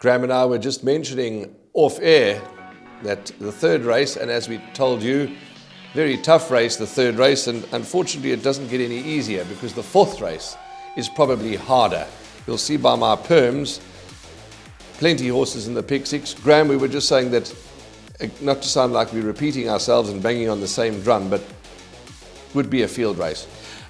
Graham and I were just mentioning off air that the third race, and as we told you, very tough race, the third race, and unfortunately it doesn't get any easier because the fourth race is probably harder. You'll see by my perms, plenty of horses in the pick six. Graham, we were just saying that, not to sound like we're repeating ourselves and banging on the same drum, but would be a field race.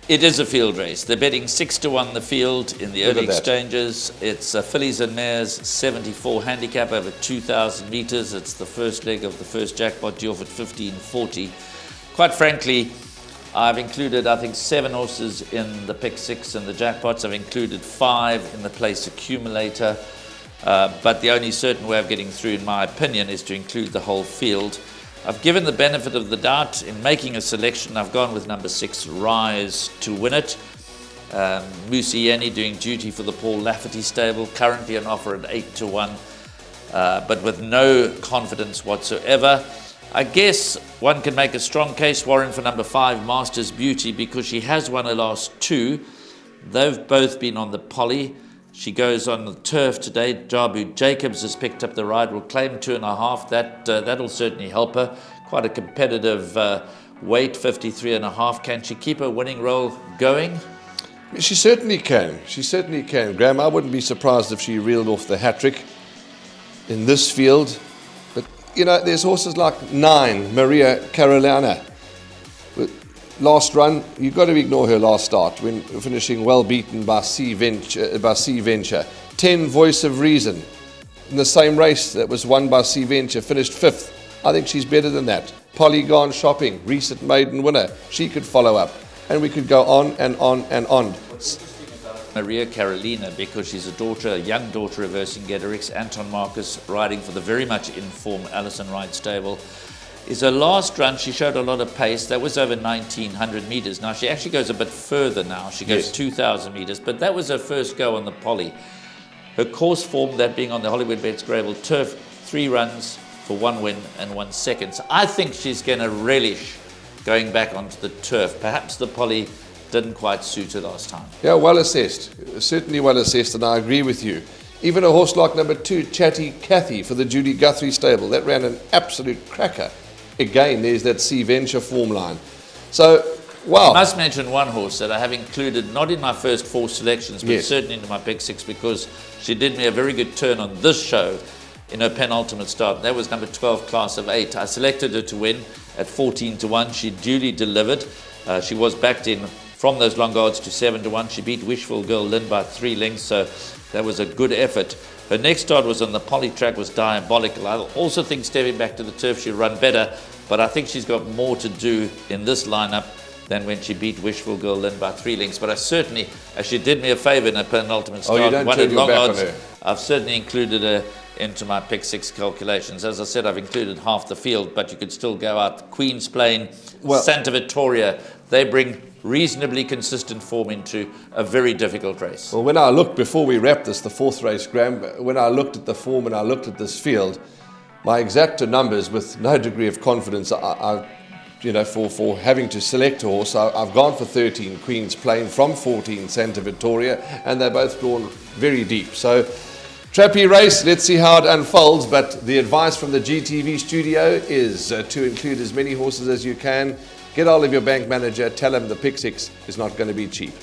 It is a field race. They're betting 6-1 the field in the early exchanges. It's fillies and mares, 74 handicap over 2,000 meters. It's the first leg of the first jackpot due off at 15.40. Quite frankly, I've included, I think, 7 horses in the pick 6 and the jackpots. I've included 5 in the place accumulator. But the only certain way of getting through, in my opinion, is to include the whole field. I've given the benefit of the doubt in making a selection. I've gone with number 6, Rise, to win it. Musieni doing duty for the Paul Lafferty stable, currently an offer at 8-1, but with no confidence whatsoever. I guess one can make a strong case, Warren, for number 5, Master's Beauty, because she has won her last 2. They've both been on the poly. She goes on the turf today. Jabu Jacobs has picked up the ride, will claim 2.5. That'll certainly help her. Quite a competitive weight, 53.5. Can she keep her winning roll going? She certainly can. She certainly can. Graham, I wouldn't be surprised if she reeled off the hat-trick in this field. But, you know, there's horses like 9, Maria Carolina. Last run, you've got to ignore her last start when finishing well beaten by Sea Venture. 10, Voice of Reason, in the same race that was won by Sea Venture, finished 5th. I think she's better than that. Polygon Shopping, recent maiden winner. She could follow up. And we could go on and on and on. What's interesting about Maria Carolina, because she's a young daughter of Vercingetorix, Anton Marcus, riding for the very much informed Alison Wright stable, is her last run. She showed a lot of pace. That was over 1,900 meters. Now she actually goes a bit further now. She goes 2,000 meters, but that was her first go on the poly. Her course form, that being on the Hollywood Bets Gravel turf, 3 runs for 1 win and 1 second. So I think she's going to relish going back onto the turf. Perhaps the poly didn't quite suit her last time. Yeah, well assessed. Certainly well assessed, and I agree with you. Even a horse like number 2, Chatty Cathy, for the Judy Guthrie stable, that ran an absolute cracker. Again, there's that Sea Venture form line. So, wow. I must mention one horse that I have included, not in my first 4 selections, but certainly into my pick 6, because she did me a very good turn on this show in her penultimate start. That was number 12, Class of 8. I selected her to win at 14-1. She duly delivered. She was backed in from those long odds to 7-1. She beat Wishful Girl Lynn by 3 lengths, so that was a good effort. Her next start was on the poly track, was Diabolical. I also think stepping back to the turf she'll run better, but I think she's got more to do in this lineup than when she beat Wishful Girl Lynn by 3 lengths. But I certainly, as she did me a favour in her penultimate start, won in long odds, I've certainly included her into my pick 6 calculations. As I said, I've included half the field, but you could still go out. Queen's Plain, Santa Vittoria, they bring reasonably consistent form into a very difficult race. Well, when I looked, before we wrap this, the 4th race, Graham, when I looked at the form and I looked at this field, my exacta numbers, with no degree of confidence, for having to select a horse, I've gone for 13, Queen's Plain, from 14, Santa Vittoria, and they're both drawn very deep. So, trappy race, let's see how it unfolds, but the advice from the GTV studio is to include as many horses as you can. Get hold of your bank manager, tell him the pick 6 is not going to be cheap.